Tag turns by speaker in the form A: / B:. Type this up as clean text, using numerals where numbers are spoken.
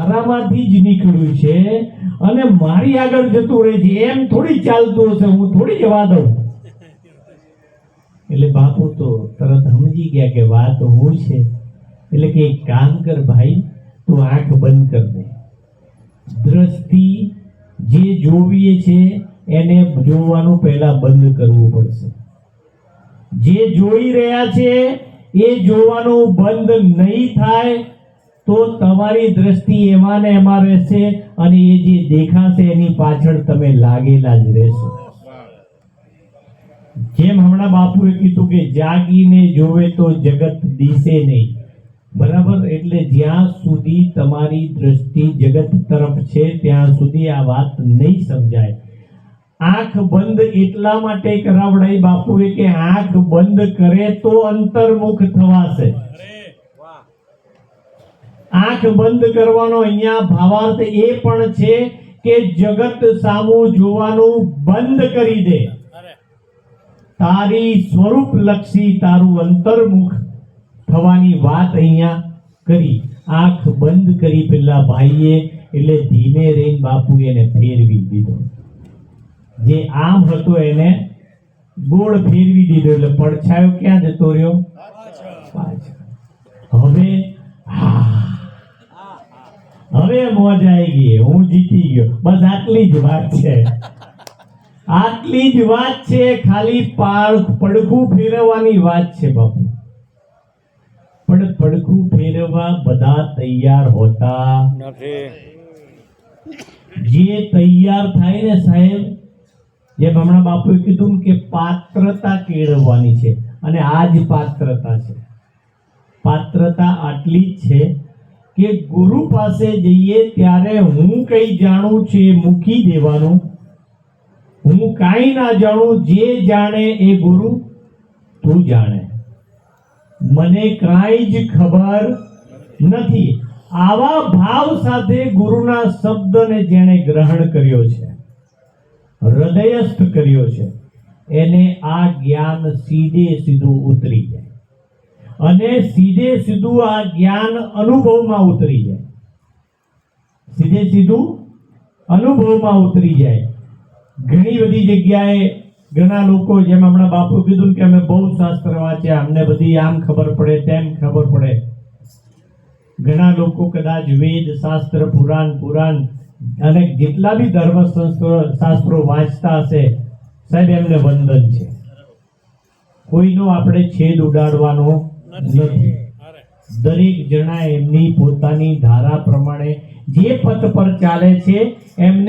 A: મારામાંથી જ નીકળ્યું છે અને મારી આગળ જતું રહે છે, એમ થોડી ચાલતું હશે, હું થોડી જવા દઉં. એટલે બાપુ તો તરત સમજી ગયા કે વાત હું છે. એટલે કે એક કામ કર ભાઈ, તું આંખ બંધ કર દે. દ્રષ્ટિ જે જોવીએ છે એને જોવાનું પહેલા બંધ કરવું પડશે. જે જોઈ રહ્યા છે એ જોવાનું બંધ નહીં થાય તો તમારી દ્રષ્ટિ એમાં ને એમાં રહેશે અને એ જે દેખાશે એની પાછળ તમે લાગેલા જ રહેશો. જેમ હમણાં બાપુએ કીધું કે જાગીને જોવે તો જગત દિશે નહીં, બરાબર. એટલે જ્યાં સુધી તમારી દ્રષ્ટિ જગત તરફ છે ત્યાં સુધી આ વાત નહીં સમજાય. આંખ બંધ એટલા માટે કરાવડાઈ બાપુએ કે આંખ બંધ કરે તો અંતર્મુખ થવાશે. આંખ બંધ કરવાનો અહીંયા ભાવાર્થ એ પણ છે કે જગત સામું જોવાનું બંધ કરી દે. તારી સ્વરૂપ લક્ષી તારું અંતર્મુખ થવાની વાત અહીંયા કરી. આંખ બંધ કરી પેલા ભાઈએ, એટલે ધીમે રહીને બાપુ એને ફેરવી દીધો. જે આમ હતો એને ગોળ ફેરવી દીધો, એટલે પડછાયો ક્યાં જતો રહ્યો? પાછળ. હવે મોજ આવી ગઈ, હું જીતી ગયો. બસ આટલી જ વાત છે, આટલી જ વાત છે. ખાલી પડખું ફેરવવાની વાત છે બાપુ. પણ પડખું ફેરવવા બધા તૈયાર હોતા નથી. જે તૈયાર થાય ને સાહેબ, જેમ હમણાં બાપુએ કીધું કે પાત્રતા કેળવવાની છે, અને આ જ પાત્રતા છે. પાત્રતા આટલી જ છે કે ગુરુ પાસે જઈએ ત્યારે હું કઈ જાણું છું એ મૂકી દેવાનું. હું કાંઈ ના જાણું, જે જાણે એ ગુરુ તું જાણે, મને કાંઈ જ ખબર નથી. આવા ભાવ સાથે ગુરુના શબ્દને જેણે ગ્રહણ કર્યો છે, હૃદયસ્થ કર્યો છે, એને આ જ્ઞાન સીધે સીધું ઉતરી જાય, અને સીધે સીધું આ જ્ઞાન અનુભવમાં ઉતરી જાય. સીધે સીધું અનુભવમાં ઉતરી જાય. ઘણી બધી જગ્યાએ ઘણા લોકો, જેમ હમણાં બાપુ કીધું કે અમે બહુ શાસ્ત્ર વાંચ્યા, અમને બધી આમ ખબર પડે તેમ ખબર પડે. ઘણા લોકો કદાચ વેદ શાસ્ત્ર પુરાણ અને જેટલા બી ધર્મ શાસ્ત્રો વાંચતા હશે, સાહેબ એમને વંદન છે. કોઈનો આપણે છેદ ઉડાડવાનો નથી. દરેક જણા એમની પોતાની ધારા પ્રમાણે જે પથ પર ચાલે છે એમને